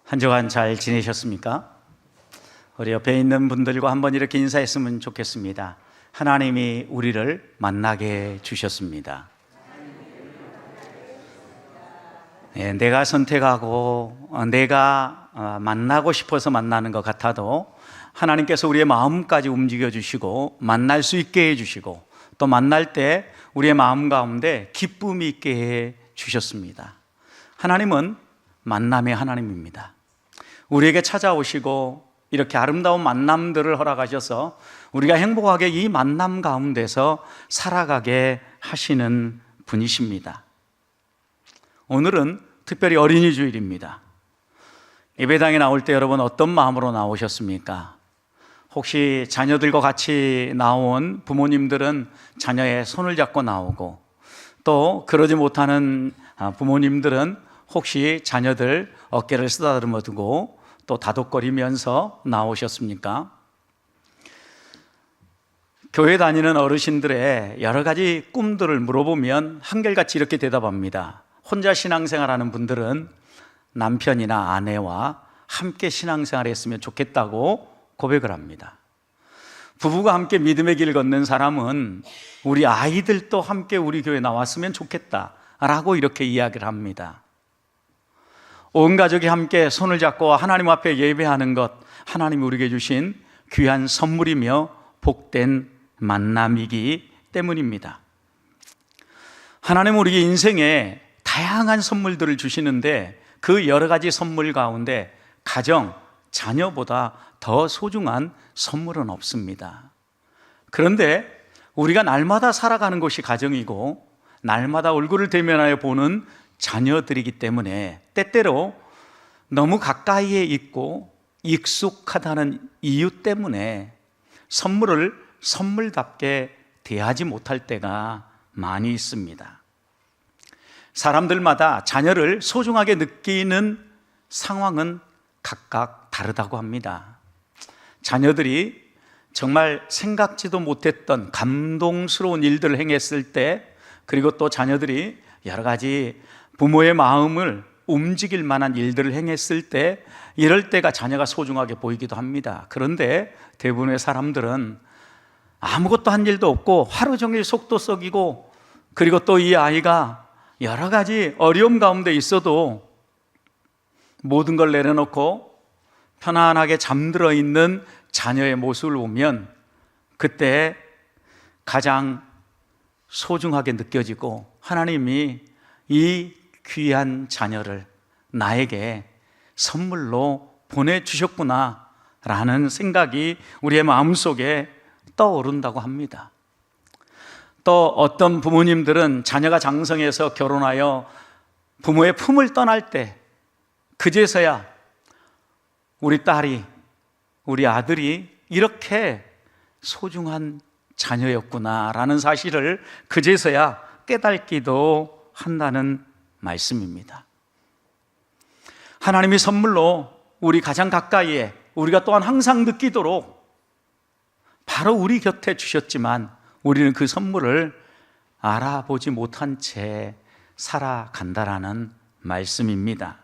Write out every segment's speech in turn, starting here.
한 주간 잘 지내셨습니까? 우리 옆에 있는 분들과 한번 이렇게 인사했으면 좋겠습니다. 하나님이 우리를 만나게 주셨습니다. 내가 선택하고 내가 만나고 싶어서 만나는 것 같아도 하나님께서 우리의 마음까지 움직여 주시고 만날 수 있게 해 주시고 또 만날 때 우리의 마음 가운데 기쁨이 있게 해 주셨습니다. 하나님은 만남의 하나님입니다. 우리에게 찾아오시고 이렇게 아름다운 만남들을 허락하셔서 우리가 행복하게 이 만남 가운데서 살아가게 하시는 분이십니다. 오늘은 특별히 어린이 주일입니다. 예배당에 나올 때 여러분 어떤 마음으로 나오셨습니까? 혹시 자녀들과 같이 나온 부모님들은 자녀의 손을 잡고 나오고, 또 그러지 못하는 부모님들은 혹시 자녀들 어깨를 쓰다듬어 두고 또 다독거리면서 나오셨습니까? 교회 다니는 어르신들의 여러 가지 꿈들을 물어보면 한결같이 이렇게 대답합니다. 혼자 신앙생활하는 분들은 남편이나 아내와 함께 신앙생활을 했으면 좋겠다고 고백을 합니다. 부부가 함께 믿음의 길 걷는 사람은 우리 아이들도 함께 우리 교회에 나왔으면 좋겠다라고 이렇게 이야기를 합니다. 온 가족이 함께 손을 잡고 하나님 앞에 예배하는 것, 하나님이 우리에게 주신 귀한 선물이며 복된 만남이기 때문입니다. 하나님은 우리 인생에 다양한 선물들을 주시는데 그 여러 가지 선물 가운데 가정, 자녀보다 더 소중한 선물은 없습니다. 그런데 우리가 날마다 살아가는 것이 가정이고 날마다 얼굴을 대면하여 보는 자녀들이기 때문에 때때로 너무 가까이에 있고 익숙하다는 이유 때문에 선물을 선물답게 대하지 못할 때가 많이 있습니다. 사람들마다 자녀를 소중하게 느끼는 상황은 각각 다르다고 합니다. 자녀들이 정말 생각지도 못했던 감동스러운 일들을 행했을 때, 그리고 또 자녀들이 여러 가지 부모의 마음을 움직일 만한 일들을 행했을 때, 이럴 때가 자녀가 소중하게 보이기도 합니다. 그런데 대부분의 사람들은 아무것도 한 일도 없고 하루 종일 속도 썩이고, 그리고 또 이 아이가 여러 가지 어려움 가운데 있어도 모든 걸 내려놓고 편안하게 잠들어 있는 자녀의 모습을 보면 그때 가장 소중하게 느껴지고, 하나님이 이 귀한 자녀를 나에게 선물로 보내주셨구나 라는 생각이 우리의 마음속에 떠오른다고 합니다. 또 어떤 부모님들은 자녀가 장성해서 결혼하여 부모의 품을 떠날 때 그제서야 우리 딸이, 우리 아들이 이렇게 소중한 자녀였구나 라는 사실을 그제서야 깨닫기도 한다는 말씀입니다. 하나님이 선물로 우리 가장 가까이에, 우리가 또한 항상 느끼도록 바로 우리 곁에 주셨지만 우리는 그 선물을 알아보지 못한 채 살아간다라는 말씀입니다.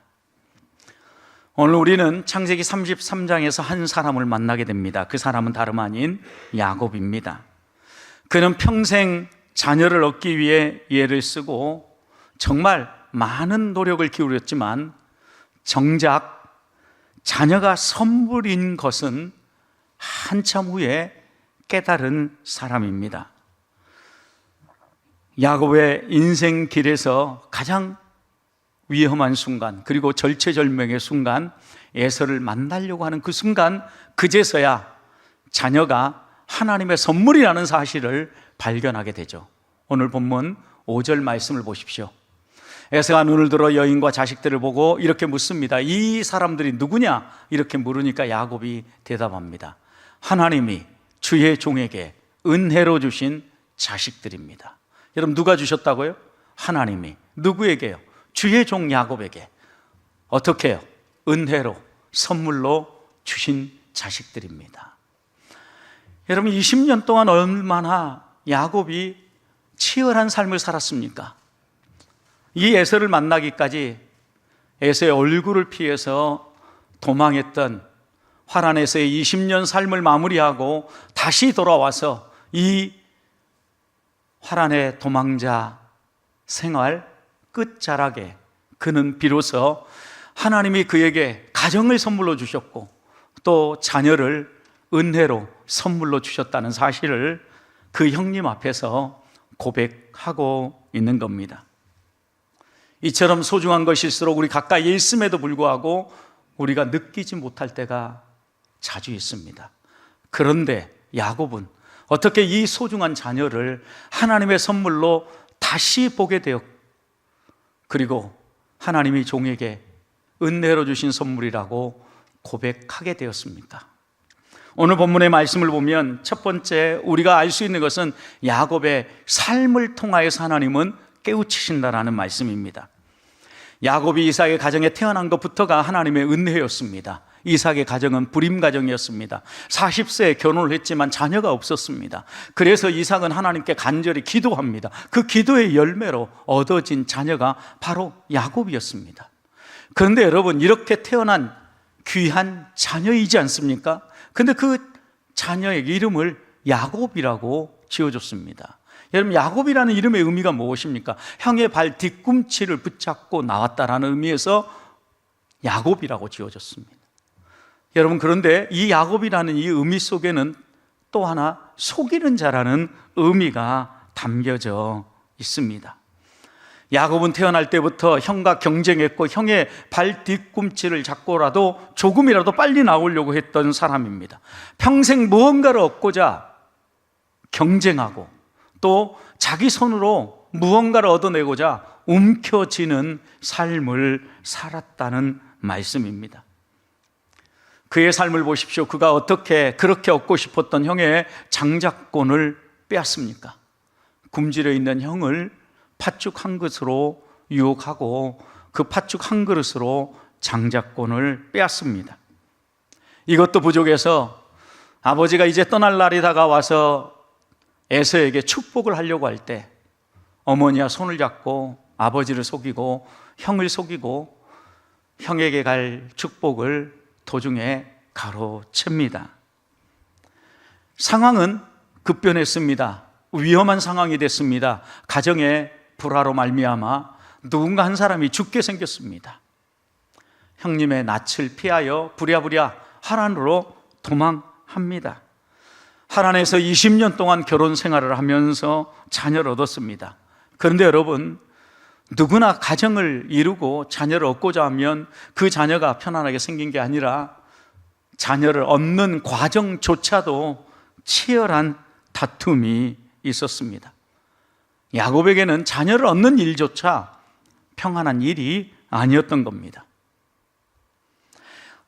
오늘 우리는 창세기 33장에서 한 사람을 만나게 됩니다. 그 사람은 다름 아닌 야곱입니다. 그는 평생 자녀를 얻기 위해 애를 쓰고 정말 많은 노력을 기울였지만 정작 자녀가 선물인 것은 한참 후에 깨달은 사람입니다. 야곱의 인생 길에서 가장 위험한 순간, 그리고 절체절명의 순간, 에서를 만나려고 하는 그 순간, 그제서야 자녀가 하나님의 선물이라는 사실을 발견하게 되죠. 오늘 본문 5절 말씀을 보십시오. 에서가 눈을 들어 여인과 자식들을 보고 이렇게 묻습니다. 이 사람들이 누구냐? 이렇게 물으니까 야곱이 대답합니다. 하나님이 주의 종에게 은혜로 주신 자식들입니다. 여러분, 누가 주셨다고요? 하나님이. 누구에게요? 주의 종 야곱에게. 어떻게 해요? 은혜로, 선물로 주신 자식들입니다. 여러분, 20년 동안 얼마나 야곱이 치열한 삶을 살았습니까? 이 에서를 만나기까지 에서의 얼굴을 피해서 도망했던 화란에서의 20년 삶을 마무리하고 다시 돌아와서 이 화란의 도망자 생활 끝자락에 그는 비로소 하나님이 그에게 가정을 선물로 주셨고 또 자녀를 은혜로 선물로 주셨다는 사실을 그 형님 앞에서 고백하고 있는 겁니다. 이처럼 소중한 것일수록 우리 가까이에 있음에도 불구하고 우리가 느끼지 못할 때가 자주 있습니다. 그런데 야곱은 어떻게 이 소중한 자녀를 하나님의 선물로 다시 보게 되었고, 그리고 하나님이 종에게 은혜로 주신 선물이라고 고백하게 되었습니까? 오늘 본문의 말씀을 보면 첫 번째 우리가 알 수 있는 것은 야곱의 삶을 통하여서 하나님은 깨우치신다라는 말씀입니다. 야곱이 이삭의 가정에 태어난 것부터가 하나님의 은혜였습니다. 이삭의 가정은 불임 가정이었습니다. 40세에 결혼을 했지만 자녀가 없었습니다. 그래서 이삭은 하나님께 간절히 기도합니다. 그 기도의 열매로 얻어진 자녀가 바로 야곱이었습니다. 그런데 여러분, 이렇게 태어난 귀한 자녀이지 않습니까? 근데 그 자녀의 이름을 야곱이라고 지어줬습니다. 여러분, 야곱이라는 이름의 의미가 무엇입니까? 형의 발 뒤꿈치를 붙잡고 나왔다라는 의미에서 야곱이라고 지어졌습니다. 여러분, 그런데 이 야곱이라는 이 의미 속에는 또 하나 속이는 자라는 의미가 담겨져 있습니다. 야곱은 태어날 때부터 형과 경쟁했고 형의 발 뒤꿈치를 잡고라도 조금이라도 빨리 나오려고 했던 사람입니다. 평생 무언가를 얻고자 경쟁하고 또 자기 손으로 무언가를 얻어내고자 움켜쥐는 삶을 살았다는 말씀입니다. 그의 삶을 보십시오. 그가 어떻게 그렇게 얻고 싶었던 형의 장자권을 빼앗습니까? 굶주려 있는 형을 팥죽 한 그릇으로 유혹하고 그 팥죽 한 그릇으로 장자권을 빼앗습니다. 이것도 부족해서 아버지가 이제 떠날 날이 다가와서 에서에게 축복을 하려고 할 때 어머니와 손을 잡고 아버지를 속이고 형을 속이고 형에게 갈 축복을 도중에 가로챕니다. 상황은 급변했습니다. 위험한 상황이 됐습니다. 가정의 불화로 말미암아 누군가 한 사람이 죽게 생겼습니다. 형님의 낯을 피하여 부랴부랴 하란으로 도망합니다. 하란에서 20년 동안 결혼 생활을 하면서 자녀를 얻었습니다. 그런데 여러분, 누구나 가정을 이루고 자녀를 얻고자 하면 그 자녀가 편안하게 생긴 게 아니라 자녀를 얻는 과정조차도 치열한 다툼이 있었습니다. 야곱에게는 자녀를 얻는 일조차 평안한 일이 아니었던 겁니다.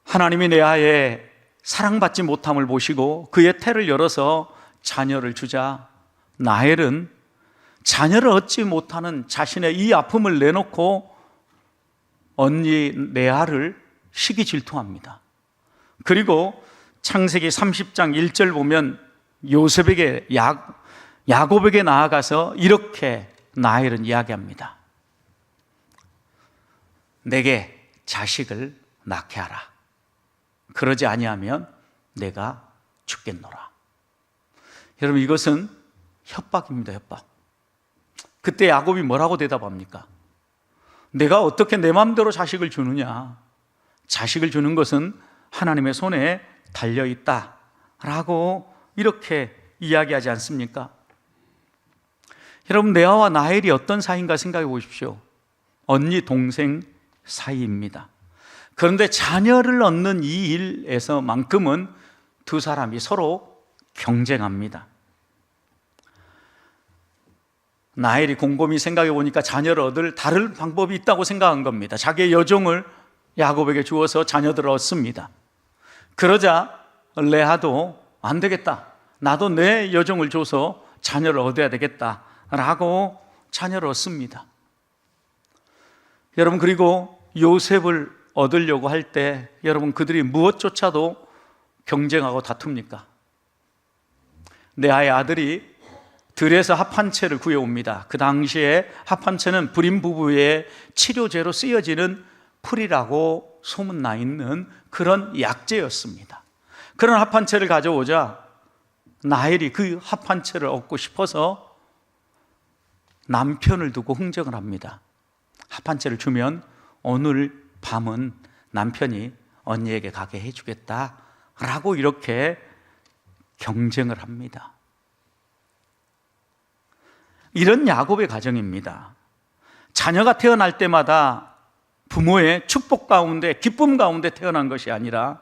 하나님이 레아의 사랑받지 못함을 보시고 그의 태를 열어서 자녀를 주자 라헬은 자녀를 얻지 못하는 자신의 이 아픔을 내놓고 언니 레아를 시기 질투합니다. 그리고 창세기 30장 1절 보면 요셉에게 야곱에게 나아가서 이렇게 라헬은 이야기합니다. 내게 자식을 낳게 하라. 그러지 아니하면 내가 죽겠노라. 여러분, 이것은 협박입니다. 협박. 그때 야곱이 뭐라고 대답합니까? 내가 어떻게 내 마음대로 자식을 주느냐? 자식을 주는 것은 하나님의 손에 달려있다라고 이렇게 이야기하지 않습니까? 여러분, 레아와 라헬이 어떤 사이인가 생각해 보십시오. 언니 동생 사이입니다. 그런데 자녀를 얻는 이 일에서만큼은 두 사람이 서로 경쟁합니다. 라헬이 곰곰이 생각해 보니까 자녀를 얻을 다른 방법이 있다고 생각한 겁니다. 자기의 여종을 야곱에게 주어서 자녀들을 얻습니다. 그러자 레아도 안 되겠다, 나도 내 여종을 줘서 자녀를 얻어야 되겠다라고 자녀를 얻습니다. 여러분, 그리고 요셉을 얻으려고 할 때 여러분, 그들이 무엇조차도 경쟁하고 다툽니까? 레아의 아들이 들에서 합한채를 구해옵니다. 그 당시에 합한채는 불임 부부의 치료제로 쓰여지는 풀이라고 소문나 있는 그런 약재였습니다. 그런 합 한 채를 가져오자 라헬이 그 합 한 채를 얻고 싶어서 남편을 두고 흥정을 합니다. 합 한 채를 주면 오늘 밤은 남편이 언니에게 가게 해주겠다라고 이렇게 경쟁을 합니다. 이런 야곱의 가정입니다. 자녀가 태어날 때마다 부모의 축복 가운데, 기쁨 가운데 태어난 것이 아니라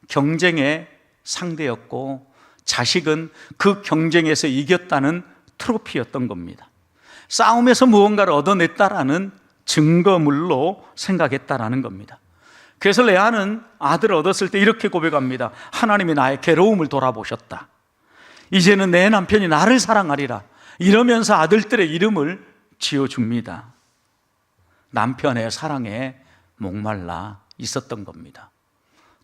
경쟁의 상대였고 자식은 그 경쟁에서 이겼다는 트로피였던 겁니다. 싸움에서 무언가를 얻어냈다라는 증거물로 생각했다라는 겁니다. 그래서 레아는 아들을 얻었을 때 이렇게 고백합니다. 하나님이 나의 괴로움을 돌아보셨다. 이제는 내 남편이 나를 사랑하리라. 이러면서 아들들의 이름을 지어줍니다. 남편의 사랑에 목말라 있었던 겁니다.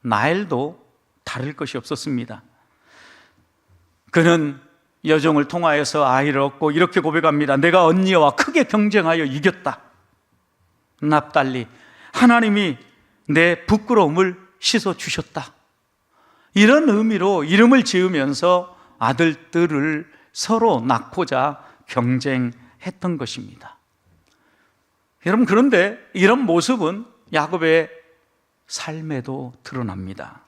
라헬도 다를 것이 없었습니다. 그는 여종을 통하여서 아이를 얻고 이렇게 고백합니다. 내가 언니와 크게 경쟁하여 이겼다. 납달리, 하나님이 내 부끄러움을 씻어주셨다. 이런 의미로 이름을 지으면서 아들들을 서로 낳고자 경쟁했던 것입니다. 여러분, 그런데 이런 모습은 야곱의 삶에도 드러납니다.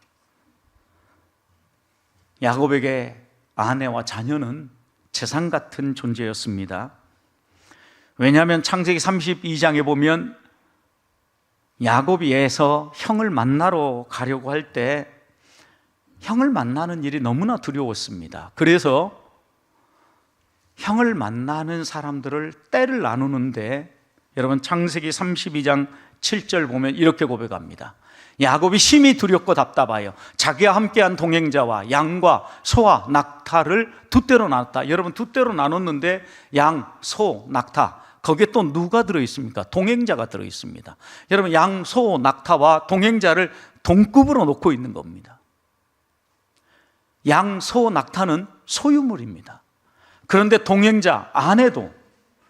야곱에게 아내와 자녀는 재산 같은 존재였습니다. 왜냐하면 창세기 32장에 보면 야곱이 에서 형을 만나러 가려고 할 때 형을 만나는 일이 너무나 두려웠습니다. 그래서 형을 만나는 사람들을 떼를 나누는데, 여러분 창세기 32장 7절 보면 이렇게 고백합니다. 야곱이 심히 두렵고 답답하여 자기와 함께한 동행자와 양과 소와 낙타를 두 떼로 나눴다. 여러분, 두 떼로 나눴는데 양, 소, 낙타, 거기에 또 누가 들어있습니까? 동행자가 들어있습니다. 여러분, 양, 소, 낙타와 동행자를 동급으로 놓고 있는 겁니다. 양, 소, 낙타는 소유물입니다. 그런데 동행자, 아내도,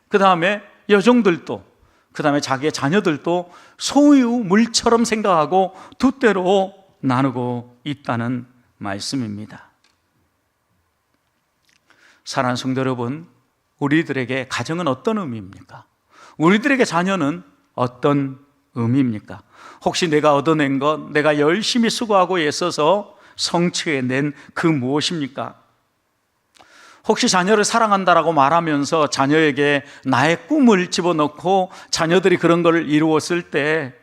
그 다음에 여종들도, 그 다음에 자기의 자녀들도 소유물처럼 생각하고 두 떼로 나누고 있다는 말씀입니다. 사랑하는 성도 여러분, 우리들에게 가정은 어떤 의미입니까? 우리들에게 자녀는 어떤 의미입니까? 혹시 내가 얻어낸 것, 내가 열심히 수고하고 애써서 성취해낸 그 무엇입니까? 혹시 자녀를 사랑한다라고 말하면서 자녀에게 나의 꿈을 집어넣고 자녀들이 그런 걸 이루었을 때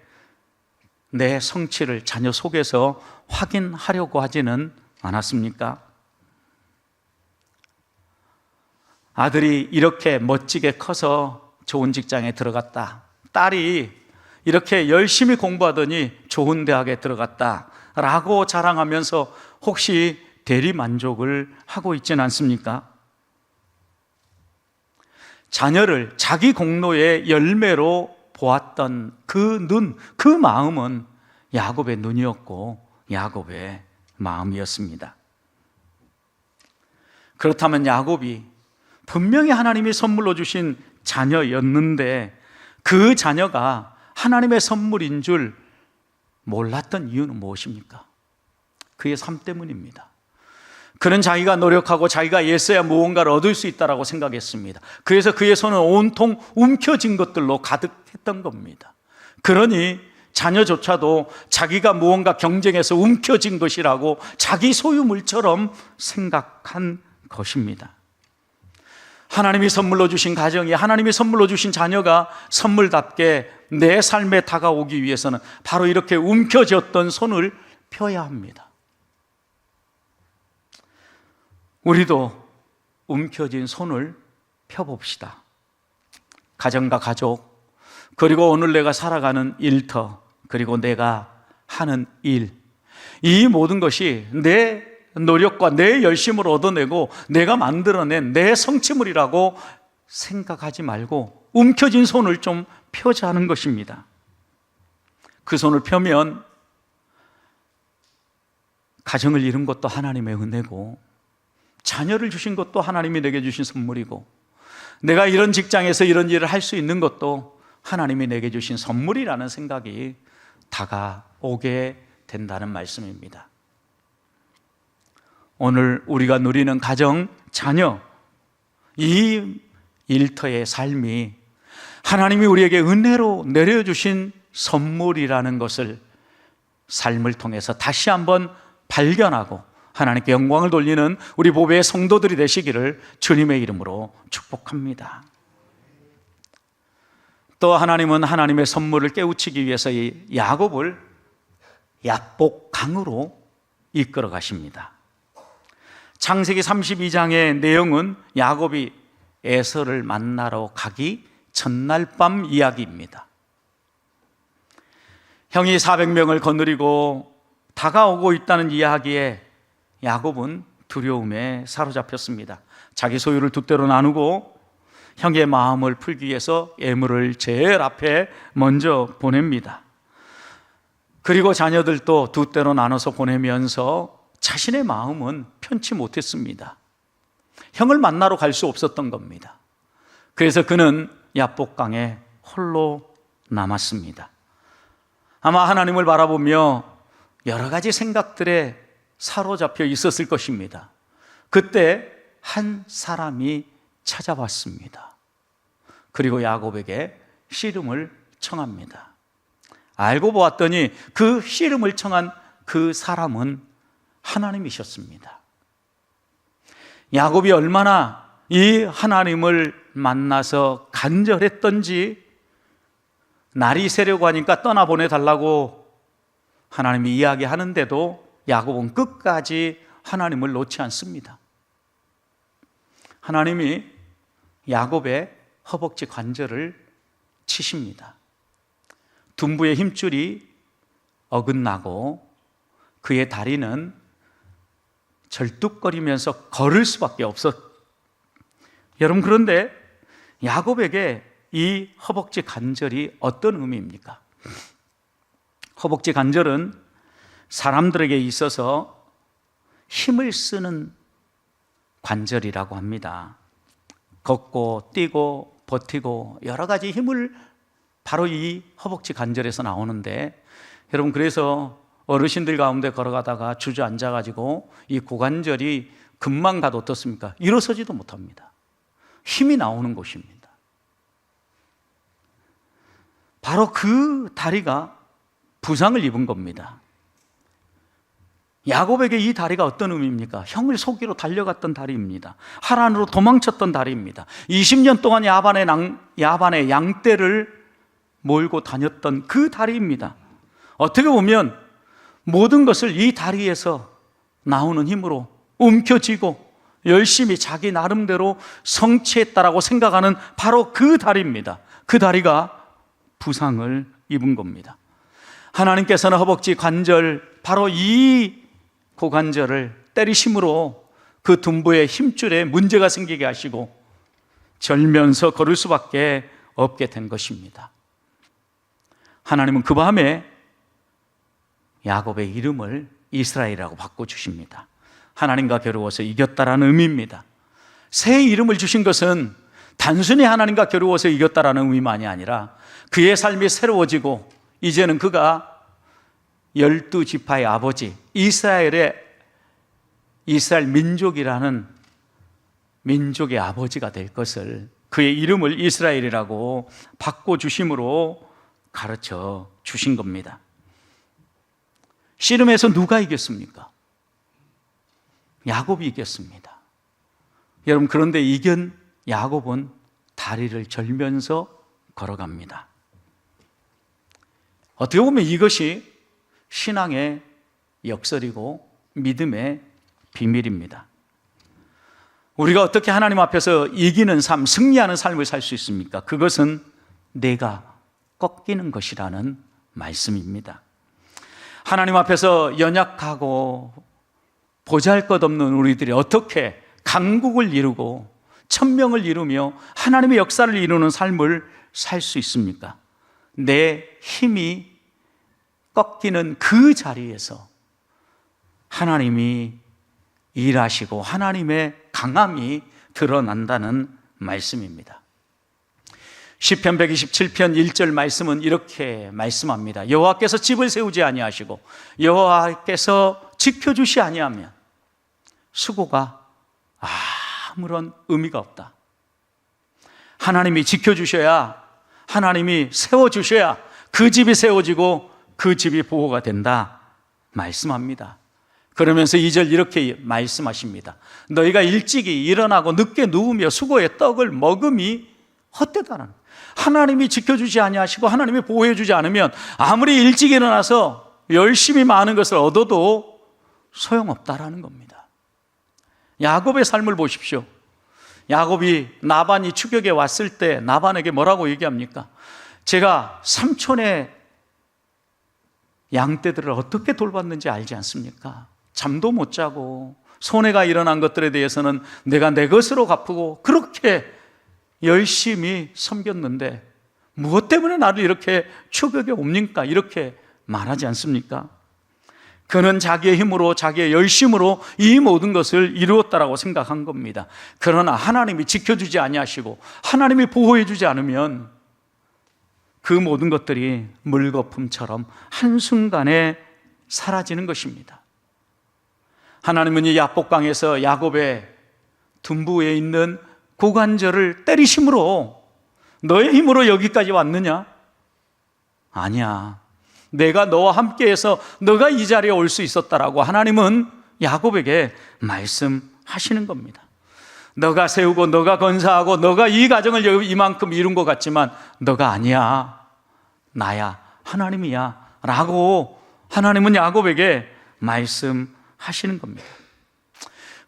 내 성취를 자녀 속에서 확인하려고 하지는 않았습니까? 아들이 이렇게 멋지게 커서 좋은 직장에 들어갔다. 딸이 이렇게 열심히 공부하더니 좋은 대학에 들어갔다 라고 자랑하면서 혹시 대리 만족을 하고 있지는 않습니까? 자녀를 자기 공로의 열매로 보았던 그 눈, 그 마음은 야곱의 눈이었고 야곱의 마음이었습니다. 그렇다면 야곱이 분명히 하나님이 선물로 주신 자녀였는데 그 자녀가 하나님의 선물인 줄 몰랐던 이유는 무엇입니까? 그의 삶 때문입니다. 그는 자기가 노력하고 자기가 애써야 무언가를 얻을 수 있다고 생각했습니다. 그래서 그의 손은 온통 움켜진 것들로 가득했던 겁니다. 그러니 자녀조차도 자기가 무언가 경쟁해서 움켜진 것이라고 자기 소유물처럼 생각한 것입니다. 하나님이 선물로 주신 가정이, 하나님이 선물로 주신 자녀가 선물답게 내 삶에 다가오기 위해서는 바로 이렇게 움켜졌던 손을 펴야 합니다. 우리도 움켜진 손을 펴봅시다. 가정과 가족, 그리고 오늘 내가 살아가는 일터, 그리고 내가 하는 일, 이 모든 것이 내 노력과 내 열심으로 얻어내고 내가 만들어낸 내 성취물이라고 생각하지 말고 움켜진 손을 좀 펴자 하는 것입니다. 그 손을 펴면 가정을 이룬 것도 하나님의 은혜고 자녀를 주신 것도 하나님이 내게 주신 선물이고 내가 이런 직장에서 이런 일을 할 수 있는 것도 하나님이 내게 주신 선물이라는 생각이 다가오게 된다는 말씀입니다. 오늘 우리가 누리는 가정, 자녀, 이 일터의 삶이 하나님이 우리에게 은혜로 내려주신 선물이라는 것을 삶을 통해서 다시 한번 발견하고 하나님께 영광을 돌리는 우리 보배의 성도들이 되시기를 주님의 이름으로 축복합니다. 또 하나님은 하나님의 선물을 깨우치기 위해서 이 야곱을 야복강으로 이끌어 가십니다. 창세기 32장의 내용은 야곱이 에서를 만나러 가기 전날 밤 이야기입니다. 형이 400명을 거느리고 다가오고 있다는 이야기에 야곱은 두려움에 사로잡혔습니다. 자기 소유를 두 대로 나누고 형의 마음을 풀기 위해서 예물을 제일 앞에 먼저 보냅니다. 그리고 자녀들도 두 대로 나눠서 보내면서 자신의 마음은 편치 못했습니다. 형을 만나러 갈 수 없었던 겁니다. 그래서 그는 야복강에 홀로 남았습니다. 아마 하나님을 바라보며 여러 가지 생각들에 사로잡혀 있었을 것입니다. 그때 한 사람이 찾아왔습니다. 그리고 야곱에게 씨름을 청합니다. 알고 보았더니 그 씨름을 청한 그 사람은 하나님이셨습니다. 야곱이 얼마나 이 하나님을 만나서 간절했던지 날이 새려고 하니까 떠나보내달라고 하나님이 이야기하는데도 야곱은 끝까지 하나님을 놓지 않습니다. 하나님이 야곱의 허벅지 관절을 치십니다. 둔부의 힘줄이 어긋나고 그의 다리는 절뚝거리면서 걸을 수밖에 없었. 여러분, 그런데 야곱에게 이 허벅지 관절이 어떤 의미입니까? 허벅지 관절은 사람들에게 있어서 힘을 쓰는 관절이라고 합니다. 걷고 뛰고 버티고 여러 가지 힘을 바로 이 허벅지 관절에서 나오는데, 여러분, 그래서 어르신들 가운데 걸어가다가 주저앉아가지고 이 고관절이 금방 가도 어떻습니까? 일어서지도 못합니다. 힘이 나오는 곳입니다. 바로 그 다리가 부상을 입은 겁니다. 야곱에게 이 다리가 어떤 의미입니까? 형을 속이러 달려갔던 다리입니다. 하란으로 도망쳤던 다리입니다. 20년 동안 야반의 양떼를 몰고 다녔던 그 다리입니다. 어떻게 보면 모든 것을 이 다리에서 나오는 힘으로 움켜쥐고 열심히 자기 나름대로 성취했다라고 생각하는 바로 그 다리입니다. 그 다리가 부상을 입은 겁니다. 하나님께서는 허벅지 관절, 바로 이 고관절을 때리심으로 그 둔부의 힘줄에 문제가 생기게 하시고 절면서 걸을 수밖에 없게 된 것입니다. 하나님은 그 밤에 야곱의 이름을 이스라엘이라고 바꿔주십니다. 하나님과 겨루어서 이겼다라는 의미입니다. 새 이름을 주신 것은 단순히 하나님과 겨루어서 이겼다라는 의미만이 아니라 그의 삶이 새로워지고 이제는 그가 12지파의 아버지, 이스라엘 민족이라는 민족의 아버지가 될 것을, 그의 이름을 이스라엘이라고 바꿔주심으로 가르쳐 주신 겁니다. 씨름에서 누가 이겼습니까? 야곱이 이겼습니다. 여러분, 그런데 이긴 야곱은 다리를 절면서 걸어갑니다. 어떻게 보면 이것이 신앙의 역설이고 믿음의 비밀입니다. 우리가 어떻게 하나님 앞에서 이기는 삶, 승리하는 삶을 살 수 있습니까? 그것은 내가 꺾이는 것이라는 말씀입니다. 하나님 앞에서 연약하고 보잘것없는 우리들이 어떻게 강국을 이루고 천명을 이루며 하나님의 역사를 이루는 삶을 살 수 있습니까? 내 힘이 꺾이는 그 자리에서 하나님이 일하시고 하나님의 강함이 드러난다는 말씀입니다. 시편 127편 1절 말씀은 이렇게 말씀합니다. 여호와께서 집을 세우지 아니하시고 여호와께서 지켜주시 아니하면 수고가 아무런 의미가 없다. 하나님이 지켜주셔야, 하나님이 세워주셔야 그 집이 세워지고 그 집이 보호가 된다 말씀합니다. 그러면서 2절 이렇게 말씀하십니다. 너희가 일찍이 일어나고 늦게 누우며 수고의 떡을 먹음이 헛되다라는, 하나님이 지켜주지 아니하시고 하나님이 보호해 주지 않으면 아무리 일찍 일어나서 열심히 많은 것을 얻어도 소용없다라는 겁니다. 야곱의 삶을 보십시오. 야곱이 나반이 추격에 왔을 때 나반에게 뭐라고 얘기합니까? 제가 삼촌의 양떼들을 어떻게 돌봤는지 알지 않습니까? 잠도 못 자고 손해가 일어난 것들에 대해서는 내가 내 것으로 갚고 그렇게 열심히 섬겼는데 무엇 때문에 나를 이렇게 추격에 옵니까? 이렇게 말하지 않습니까? 그는 자기의 힘으로, 자기의 열심으로 이 모든 것을 이루었다라고 생각한 겁니다. 그러나 하나님이 지켜주지 아니하시고 하나님이 보호해 주지 않으면 그 모든 것들이 물거품처럼 한순간에 사라지는 것입니다. 하나님은 이 야복강에서 야곱의 둔부에 있는 고관절을 때리심으로 너의 힘으로 여기까지 왔느냐? 아니야. 내가 너와 함께해서 너가 이 자리에 올 수 있었다라고 하나님은 야곱에게 말씀하시는 겁니다. 너가 세우고 너가 건사하고 너가 이 가정을 이만큼 이룬 것 같지만 너가 아니야. 나야. 하나님이야. 라고 하나님은 야곱에게 말씀하시는 겁니다.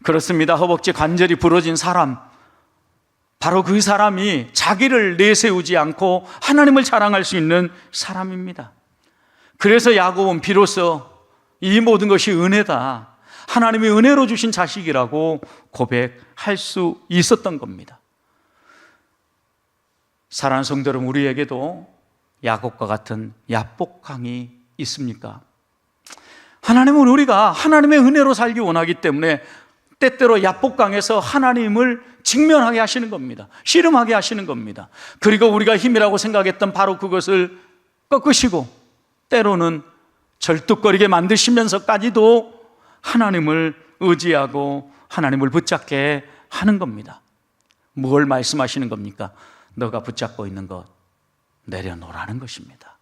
그렇습니다. 허벅지 관절이 부러진 사람, 바로 그 사람이 자기를 내세우지 않고 하나님을 자랑할 수 있는 사람입니다. 그래서 야곱은 비로소 이 모든 것이 은혜다, 하나님이 은혜로 주신 자식이라고 고백할 수 있었던 겁니다. 사랑하는 성도 여러분, 우리에게도 야곱과 같은 야복강이 있습니까? 하나님은 우리가 하나님의 은혜로 살기 원하기 때문에 때때로 야복강에서 하나님을 직면하게 하시는 겁니다. 씨름하게 하시는 겁니다. 그리고 우리가 힘이라고 생각했던 바로 그것을 꺾으시고 때로는 절뚝거리게 만드시면서까지도 하나님을 의지하고 하나님을 붙잡게 하는 겁니다. 뭘 말씀하시는 겁니까? 너가 붙잡고 있는 것 내려놓으라는 것입니다.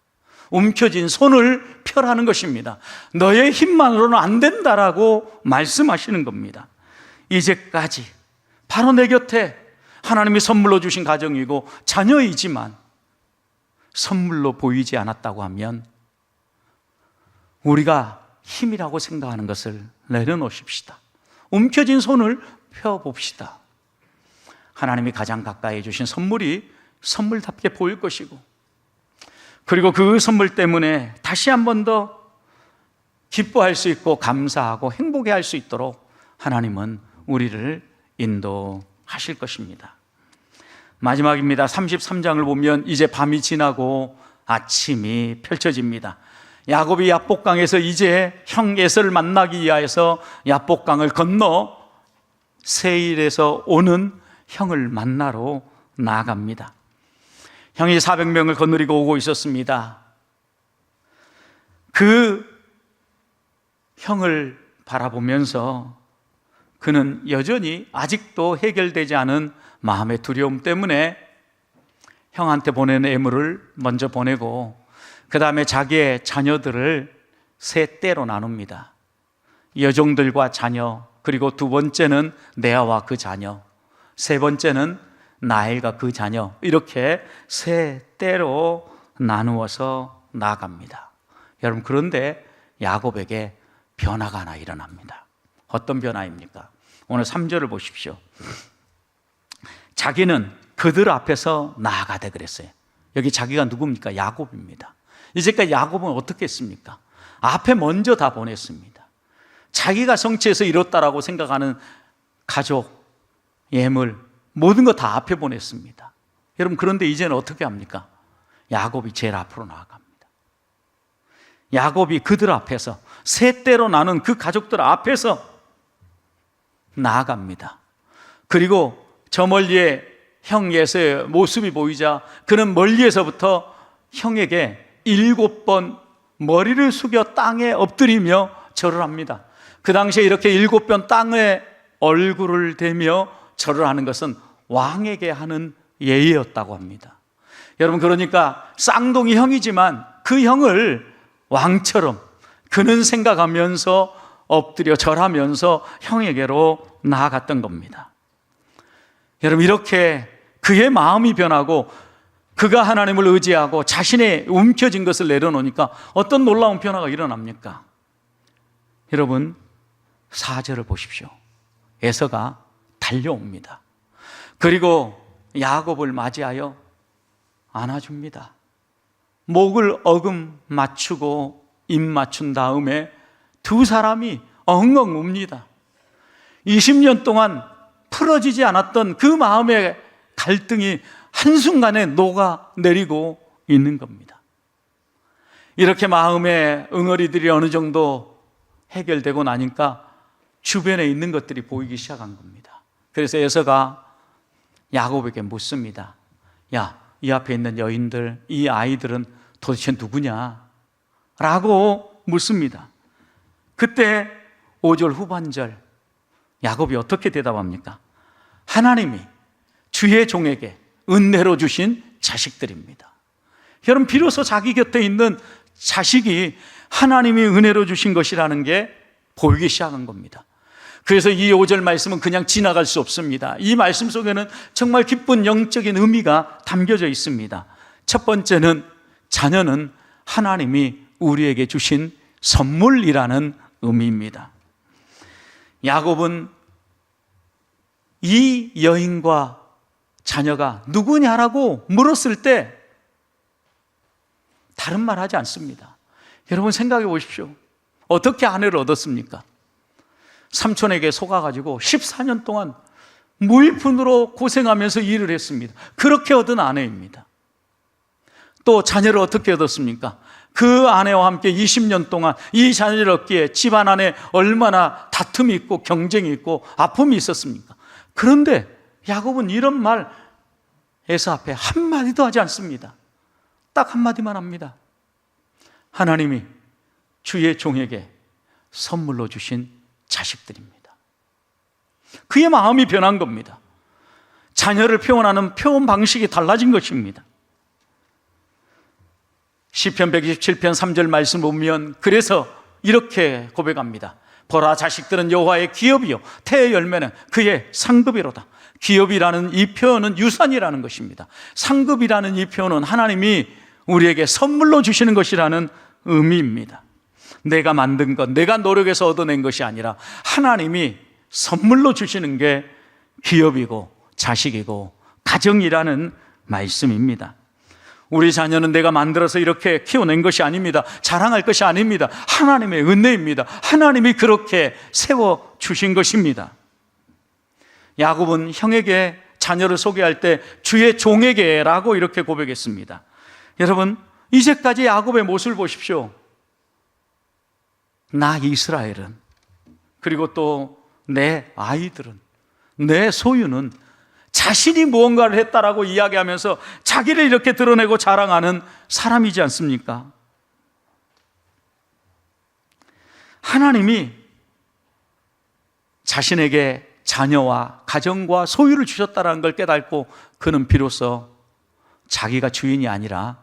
움켜진 손을 펴라는 것입니다. 너의 힘만으로는 안 된다라고 말씀하시는 겁니다. 이제까지 바로 내 곁에 하나님이 선물로 주신 가정이고 자녀이지만 선물로 보이지 않았다고 하면 우리가 힘이라고 생각하는 것을 내려놓으십시다. 움켜진 손을 펴봅시다. 하나님이 가장 가까이 주신 선물이 선물답게 보일 것이고, 그리고 그 선물 때문에 다시 한 번 더 기뻐할 수 있고 감사하고 행복해 할 수 있도록 하나님은 우리를 인도하실 것입니다. 마지막입니다. 33장을 보면 이제 밤이 지나고 아침이 펼쳐집니다. 야곱이 야복강에서 이제 형 에서를 만나기 위하여서 야복강을 건너 세일에서 오는 형을 만나러 나아갑니다. 형이 400명을 거느리고 오고 있었습니다. 그 형을 바라보면서 그는 여전히 아직도 해결되지 않은 마음의 두려움 때문에 형한테 보내는 애물을 먼저 보내고 그 다음에 자기의 자녀들을 세 떼로 나눕니다. 여종들과 자녀, 그리고 두 번째는 레아와 그 자녀, 세 번째는 라헬과 그 자녀, 이렇게 세 떼로 나누어서 나아갑니다. 여러분, 그런데 야곱에게 변화가 하나 일어납니다. 어떤 변화입니까? 오늘 3절을 보십시오. 자기는 그들 앞에서 나아가되 그랬어요. 여기 자기가 누굽니까? 야곱입니다. 이제까지 야곱은 어떻게 했습니까? 앞에 먼저 다 보냈습니다. 자기가 성취해서 이뤘다라고 생각하는 가족, 예물, 모든 거 다 앞에 보냈습니다. 여러분, 그런데 이제는 어떻게 합니까? 야곱이 제일 앞으로 나아갑니다. 야곱이 그들 앞에서, 세 떼로 나눈 그 가족들 앞에서 나아갑니다. 그리고 저 멀리에 형 에서의 모습이 보이자 그는 멀리에서부터 형에게 7번 머리를 숙여 땅에 엎드리며 절을 합니다. 그 당시에 이렇게 7번 땅에 얼굴을 대며 절을 하는 것은 왕에게 하는 예의였다고 합니다. 여러분, 그러니까 쌍둥이 형이지만 그 형을 왕처럼 그는 생각하면서 엎드려 절하면서 형에게로 나아갔던 겁니다. 여러분, 이렇게 그의 마음이 변하고 그가 하나님을 의지하고 자신의 움켜진 것을 내려놓으니까 어떤 놀라운 변화가 일어납니까? 여러분, 4절을 보십시오. 에서가 달려옵니다. 그리고 야곱을 맞이하여 안아줍니다. 목을 어금 맞추고 입 맞춘 다음에 두 사람이 엉엉 웁니다. 20년 동안 풀어지지 않았던 그 마음의 갈등이 한순간에 녹아내리고 있는 겁니다. 이렇게 마음의 응어리들이 어느 정도 해결되고 나니까 주변에 있는 것들이 보이기 시작한 겁니다. 그래서 에서가 야곱에게 묻습니다. 야, 이 앞에 있는 여인들, 이 아이들은 도대체 누구냐? 라고 묻습니다. 그때 5절 후반절 야곱이 어떻게 대답합니까? 하나님이 주의 종에게 은혜로 주신 자식들입니다. 여러분, 비로소 자기 곁에 있는 자식이 하나님이 은혜로 주신 것이라는 게 보이기 시작한 겁니다. 그래서 이 5절 말씀은 그냥 지나갈 수 없습니다. 이 말씀 속에는 정말 기쁜 영적인 의미가 담겨져 있습니다. 첫 번째는 자녀는 하나님이 우리에게 주신 선물이라는 의미입니다. 야곱은 이 여인과 자녀가 누구냐라고 물었을 때 다른 말 하지 않습니다. 여러분, 생각해 보십시오. 어떻게 아내를 얻었습니까? 삼촌에게 속아가지고 14년 동안 무일푼으로 고생하면서 일을 했습니다. 그렇게 얻은 아내입니다. 또 자녀를 어떻게 얻었습니까? 그 아내와 함께 20년 동안 이 자녀를 얻기에 집안 안에 얼마나 다툼이 있고 경쟁이 있고 아픔이 있었습니까? 그런데 야곱은 이런 말 에서 앞에 한마디도 하지 않습니다. 딱 한마디만 합니다. 하나님이 주의 종에게 선물로 주신 자식들입니다. 그의 마음이 변한 겁니다. 자녀를 표현하는 표현 방식이 달라진 것입니다. 시편 127편 3절 말씀 보면 그래서 이렇게 고백합니다. 보라, 자식들은 여호와의 기업이요 태의 열매는 그의 상급이로다. 기업이라는 이 표현은 유산이라는 것입니다. 상급이라는 이 표현은 하나님이 우리에게 선물로 주시는 것이라는 의미입니다. 내가 만든 것, 내가 노력해서 얻어낸 것이 아니라 하나님이 선물로 주시는 게 기업이고 자식이고 가정이라는 말씀입니다. 우리 자녀는 내가 만들어서 이렇게 키워낸 것이 아닙니다. 자랑할 것이 아닙니다. 하나님의 은혜입니다. 하나님이 그렇게 세워주신 것입니다. 야곱은 형에게 자녀를 소개할 때 주의 종에게 라고 이렇게 고백했습니다. 여러분, 이제까지 야곱의 모습을 보십시오. 나 이스라엘은, 그리고 또 내 아이들은, 내 소유는 자신이 무언가를 했다라고 이야기하면서 자기를 이렇게 드러내고 자랑하는 사람이지 않습니까? 하나님이 자신에게 자녀와 가정과 소유를 주셨다는 걸 깨닫고 그는 비로소 자기가 주인이 아니라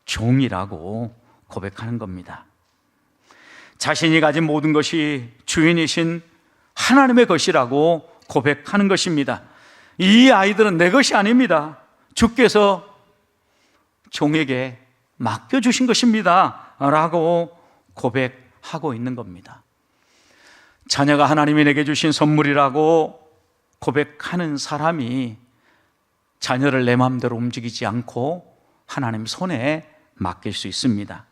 종이라고 고백하는 겁니다. 자신이 가진 모든 것이 주인이신 하나님의 것이라고 고백하는 것입니다. 이 아이들은 내 것이 아닙니다. 주께서 종에게 맡겨주신 것입니다 라고 고백하고 있는 겁니다. 자녀가 하나님이 내게 주신 선물이라고 고백하는 사람이 자녀를 내 마음대로 움직이지 않고 하나님 손에 맡길 수 있습니다.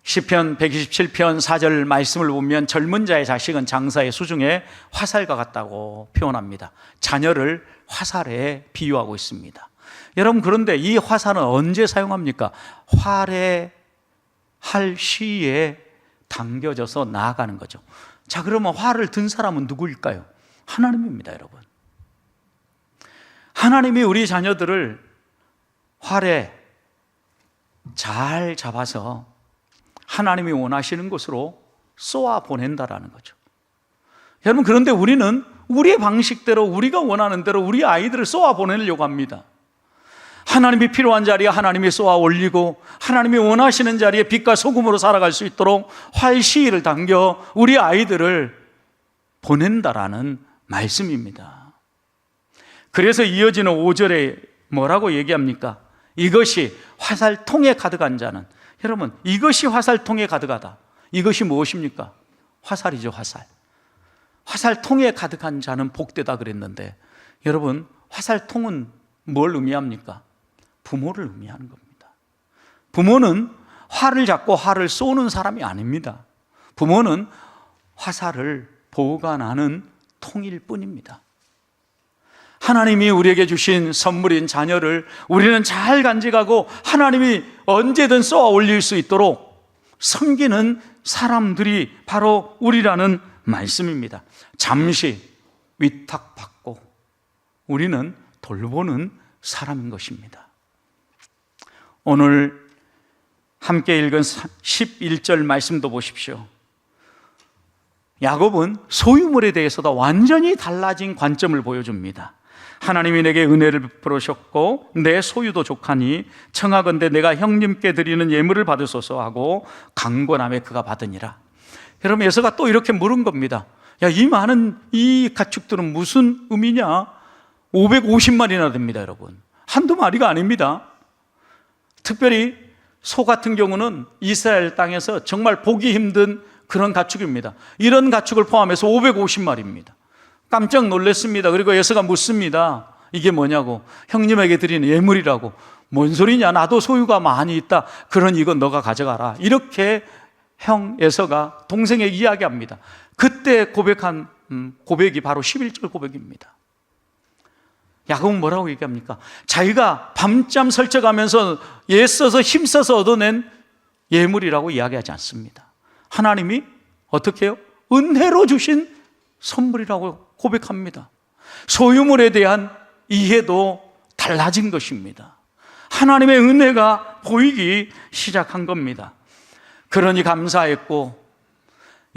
시편 127편 4절 말씀을 보면 젊은 자의 자식은 장사의 수중에 화살과 같다고 표현합니다. 자녀를 화살에 비유하고 있습니다. 여러분, 그런데 이 화살은 언제 사용합니까? 활에 할 시에 당겨져서 나아가는 거죠. 자, 그러면 활을 든 사람은 누구일까요? 하나님입니다, 여러분. 하나님이 우리 자녀들을 활에 잘 잡아서 하나님이 원하시는 곳으로 쏘아 보낸다라는 거죠. 여러분, 그런데 우리는 우리의 방식대로, 우리가 원하는 대로 우리 아이들을 쏘아 보내려고 합니다. 하나님이 필요한 자리에 하나님이 쏘아 올리고, 하나님이 원하시는 자리에 빛과 소금으로 살아갈 수 있도록 활시위를 당겨 우리 아이들을 보낸다라는 말씀입니다. 그래서 이어지는 5절에 뭐라고 얘기합니까? 이것이 화살통에 가득한 자는, 여러분, 이것이 화살통에 가득하다. 이것이 무엇입니까? 화살이죠, 화살. 화살통에 가득한 자는 복되다 그랬는데, 여러분, 화살통은 뭘 의미합니까? 부모를 의미하는 겁니다. 부모는 활을 잡고 활을 쏘는 사람이 아닙니다. 부모는 화살을 보관하는 통일 뿐입니다. 하나님이 우리에게 주신 선물인 자녀를 우리는 잘 간직하고 하나님이 언제든 쏘아 올릴 수 있도록 섬기는 사람들이 바로 우리라는 말씀입니다. 잠시 위탁받고 우리는 돌보는 사람인 것입니다. 오늘 함께 읽은 11절 말씀도 보십시오. 야곱은 소유물에 대해서도 완전히 달라진 관점을 보여줍니다. 하나님이 내게 은혜를 베풀으셨고 내 소유도 족하니 청하건대 내가 형님께 드리는 예물을 받으소서 하고 강권함에 그가 받으니라. 여러분, 에서가 또 이렇게 물은 겁니다. 야, 이 많은 이 가축들은 무슨 의미냐? 550마리나 됩니다, 여러분. 한두 마리가 아닙니다. 특별히 소 같은 경우는 이스라엘 땅에서 정말 보기 힘든 그런 가축입니다. 이런 가축을 포함해서 550마리입니다. 깜짝 놀랐습니다. 그리고 에서가 묻습니다. 이게 뭐냐고. 형님에게 드리는 예물이라고. 뭔 소리냐? 나도 소유가 많이 있다. 그러니 이건 너가 가져가라. 이렇게 형 에서가 동생에게 이야기합니다. 그때 고백한 고백이 바로 11절 고백입니다. 야곱은 뭐라고 얘기합니까? 자기가 밤잠 설쳐가면서 애써서 힘써서 얻어낸 예물이라고 이야기하지 않습니다. 하나님이 어떻게 해요? 은혜로 주신 선물이라고 고백합니다. 소유물에 대한 이해도 달라진 것입니다. 하나님의 은혜가 보이기 시작한 겁니다. 그러니 감사했고,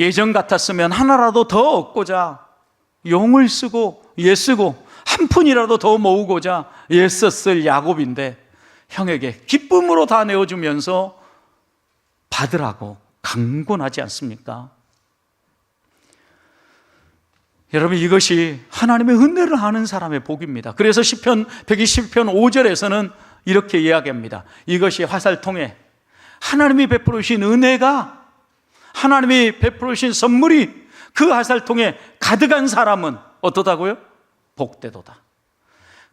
예전 같았으면 하나라도 더 얻고자 용을 쓰고 애쓰고 한 푼이라도 더 모으고자 애썼을 야곱인데 형에게 기쁨으로 다 내어주면서 받으라고 강권하지 않습니까? 여러분, 이것이 하나님의 은혜를 아는 사람의 복입니다. 그래서 시편 120편 5절에서는 이렇게 이야기합니다. 이것이 화살통에 하나님이 베풀으신 은혜가, 하나님이 베풀으신 선물이 그 화살통에 가득한 사람은 어떠다고요? 복되도다.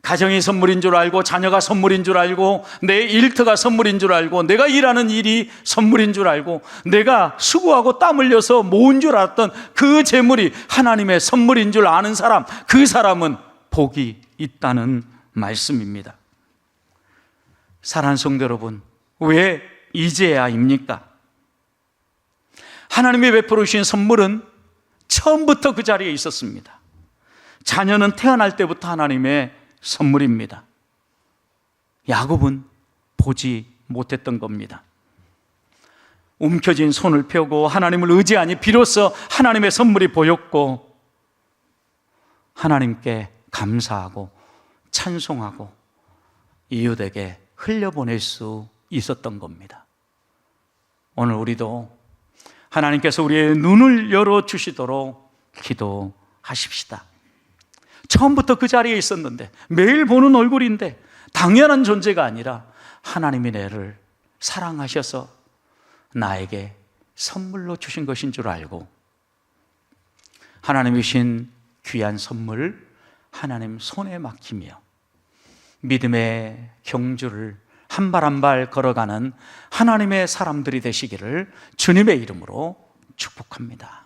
가정이 선물인 줄 알고, 자녀가 선물인 줄 알고, 내 일터가 선물인 줄 알고, 내가 일하는 일이 선물인 줄 알고, 내가 수고하고 땀 흘려서 모은 줄 알았던 그 재물이 하나님의 선물인 줄 아는 사람, 그 사람은 복이 있다는 말씀입니다. 사랑하는 성도 여러분, 왜 이제야입니까? 하나님이 베풀으신 선물은 처음부터 그 자리에 있었습니다. 자녀는 태어날 때부터 하나님의 선물입니다. 야곱은 보지 못했던 겁니다. 움켜진 손을 펴고 하나님을 의지하니 비로소 하나님의 선물이 보였고, 하나님께 감사하고 찬송하고 이웃에게 흘려보낼 수 있었던 겁니다. 오늘 우리도 하나님께서 우리의 눈을 열어주시도록 기도하십시다. 처음부터 그 자리에 있었는데, 매일 보는 얼굴인데 당연한 존재가 아니라 하나님이 나를 사랑하셔서 나에게 선물로 주신 것인 줄 알고, 하나님이 주신 귀한 선물을 하나님 손에 맡기며 믿음의 경주를 한 발 한 발 걸어가는 하나님의 사람들이 되시기를 주님의 이름으로 축복합니다.